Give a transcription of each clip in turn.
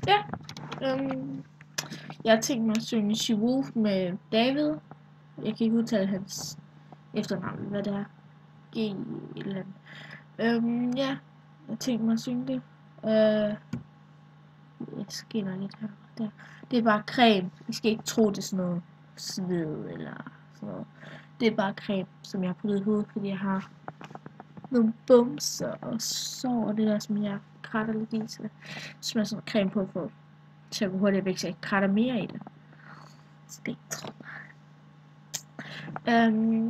Ja. Jeg har tænkt mig at synge She Wolf med David. Jeg kan ikke udtale hans efternavn, hvad det er. G eller andet. Ja. Jeg har tænkt mig at synge det. Jeg skinner lidt her. Der. Det er bare creme. I skal ikke tro, det er sådan noget sved eller sådan noget. Det er bare creme, som jeg har puttet i hovedet, fordi jeg har nogle bumser og sår og det der, som jeg kratter lidt i. Så smager sådan creme på for til at gå hurtigt væk, så jeg ikke kratter mere i det. Så det er ikke tro.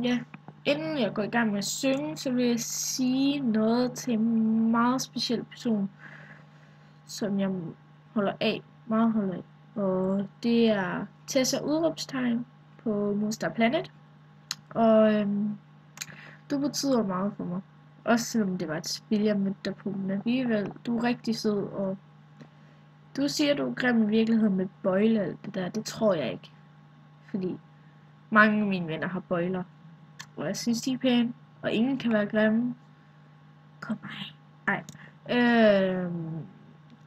Ja. Inden jeg går i gang med at synge, så vil jeg sige noget til en meget speciel person, som jeg meget holder af. Og det er Tessa Udråbstegn på Moonstar Planet. Og du betyder meget for mig. Også selvom det var et spil, jeg mødte dig på. Men alligevel, du er rigtig sød. Og du siger, du er grim i virkeligheden med bøjle og alt det der. Det tror jeg ikke. Fordi mange af mine venner har bøjler. Og jeg synes, de er pæne. Og ingen kan være grimme. Kom ej.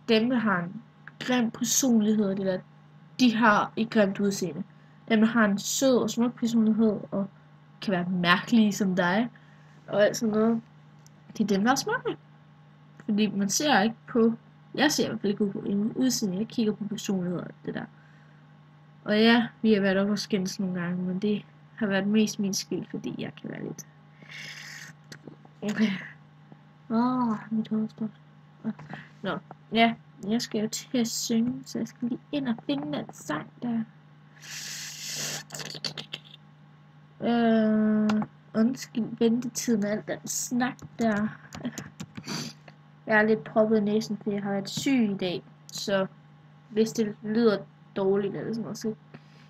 Dem, der har en grim personlighed, det der, de har et grimt udseende. Dem, der har en sød og smuk personlighed, og kan være mærkelige som dig, og alt sådan noget, det er dem, der er smukke. Fordi man ser ikke på, jeg ser i hvert fald ikke på en udseende, jeg kigger på personlighed og det der. Og ja, vi har været op og skændes nogle gange, men det har været mest min skyld, fordi jeg kan være lidt... Okay. Mit hoved står. Nå, ja, jeg skal jo til at synge, så jeg skal lige ind og finde den sang der. Undskyld ventetiden og alt den snak der. Jeg er lidt proppet i næsen, fordi jeg har været syg i dag. Så hvis det lyder dårligt eller sådan noget, så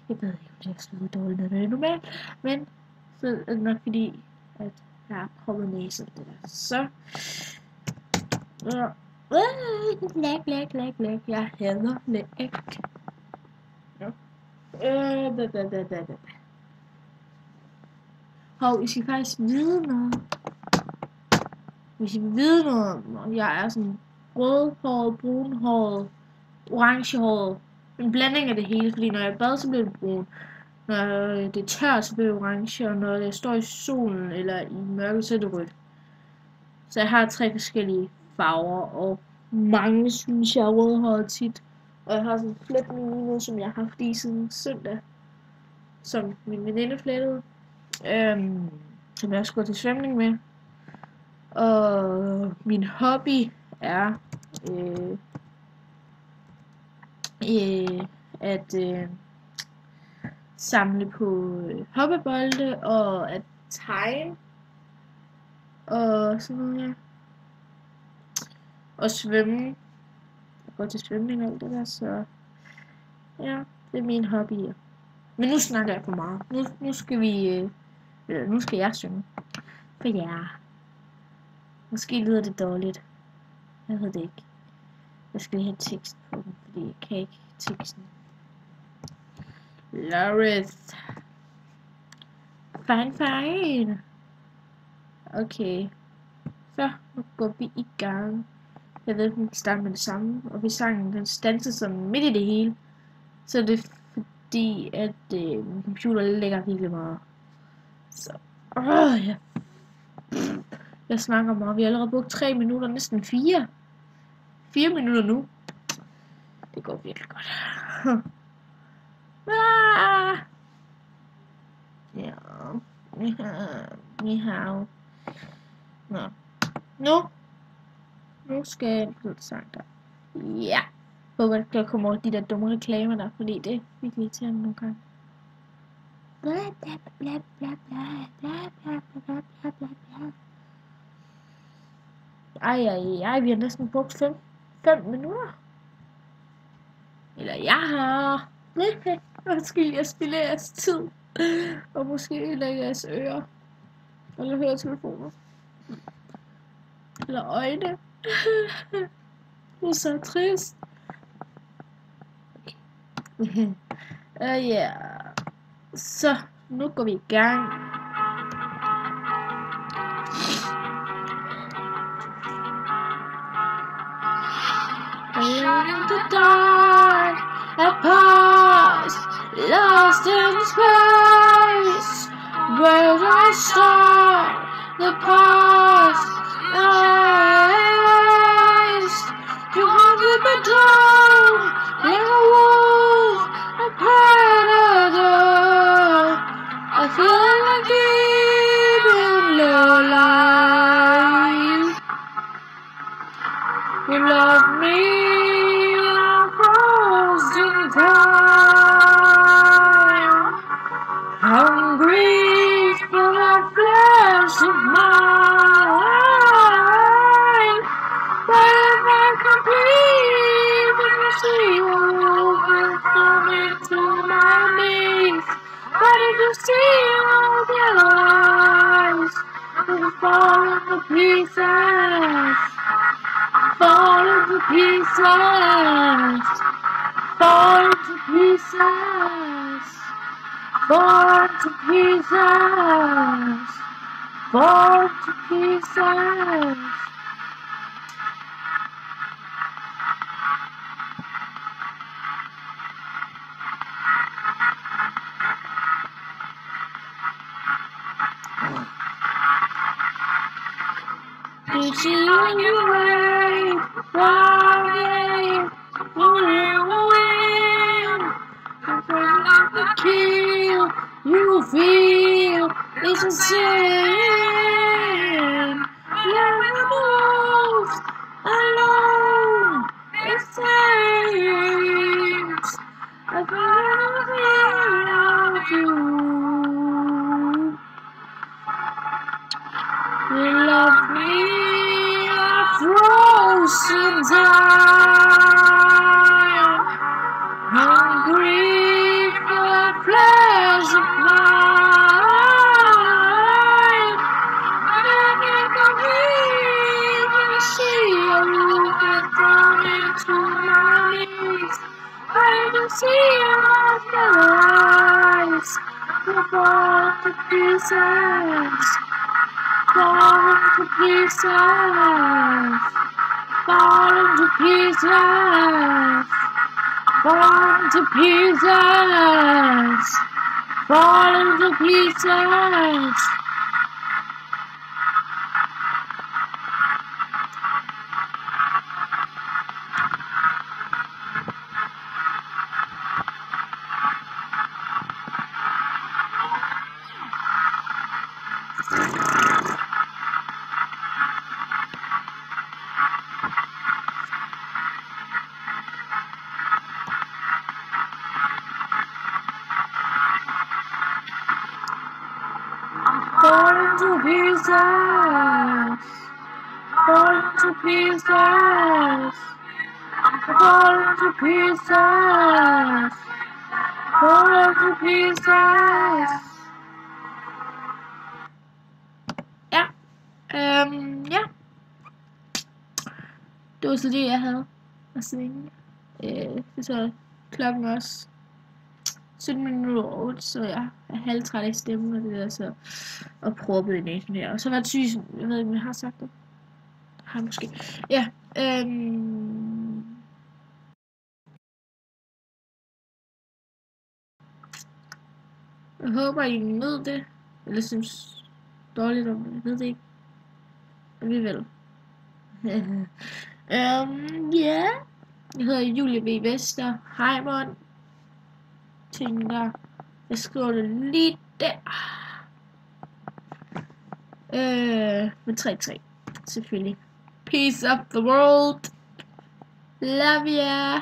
jeg ved ikke, om det lyder dårligt, når det er normalt. Men så er det nok fordi, at jeg er proppet i næsen. Det der. Så... Lag. Jeg hader lag. Hov, I skal faktisk vide noget. Hvis I vil vide noget, jeg er sådan rødhåret, brunhåret, orangehåret. En blanding af det hele, fordi når jeg bad, så bliver det brun. Når det er tørt, så bliver det orange, og når jeg står i solen eller i mørket, så er det rødt. Så jeg har 3 forskellige farver, og mange synes jeg er rødhåret tit. Og jeg har sådan en flet nu, som jeg har haft i siden søndag, som min veninde flettede, som jeg også går til svømning med. Og min hobby er at samle på hoppebolde og at tegne og sådan noget, ja. Og svømme. Jeg går til svømning og alt det der, så ja, det er min hobby. Men nu snakker jeg for meget. Nu skal jeg synge. For ja. Måske lyder det dårligt. Jeg ved det ikke. Jeg skal lige have tekst på den, fordi jeg kan ikke teksten. Loris. Fine. Okay. Så, nu går vi i gang. Jeg ved ikke, om vi kan starte med det samme. Og hvis sangen den standser som midt i det hele, så er det fordi, at min computer lægger virkelig meget. Så, ja. Jeg snakker meget. Vi har allerede brugt 3 minutter, næsten 4. 4 minutter nu. Det går virkelig godt. Ja. Vi har. Nå. Nu skal jeg på et sang der. Ja. Håber jeg kan komme over de der dumme reklamer der, fordi det er virkelig irriterende nogle gange. Ej, vi har næsten brugt 5 minutter. Eller jeg har. Måske jeg spiller jeres tid. Og måske lægger jeres ører. Eller høretelefoner. Eller øjne. Det er så trist. Ja. Så, nu går vi i gang. the dark, past, lost in space. Where do I start? The past, eyes. You haunted the dawn, like a wolf, a predator. I feel like deep in low life. You love me, I'm frozen in time. Hungry for that flesh of mine. But if I complete when you see you coming to my knees. But if you see all the eyes, it'll fall into pieces. Fall into pieces. Fall into pieces. Fall into pieces. Fall into pieces. You see you away, running, moving away. Like the kill you feel is a sin. You're removed, alone, it seems. I've been of you. You love me, I'm frozen time. Hungry for flesh of mine. I can't believe when I see you get down into my knees. I can see your eyes. You fall to pieces. Fall into pieces. Fall into pieces. Fall into pieces. Fall into pieces. Fall into pieces. Fall into pieces. Fall into pieces. Fall into pieces. Ja. Ja. Det var så det, jeg havde at synge. Så klokken også 17 minutter over 8, så jeg er halvtræt i stemmen, og det der så og proppet i næsen her. Og så var det syg, jeg ved ikke, om jeg har sagt det. Har måske. Ja, jeg håber, I nød det. Eller synes dårligt om det. Jeg ved det ikke. Alligevel. Ja. Jeg hedder Julie B. Vester. Heimon. Tænker, jeg skriver det lige der. Med 3-3. Selvfølgelig. Peace up the world. Love ya.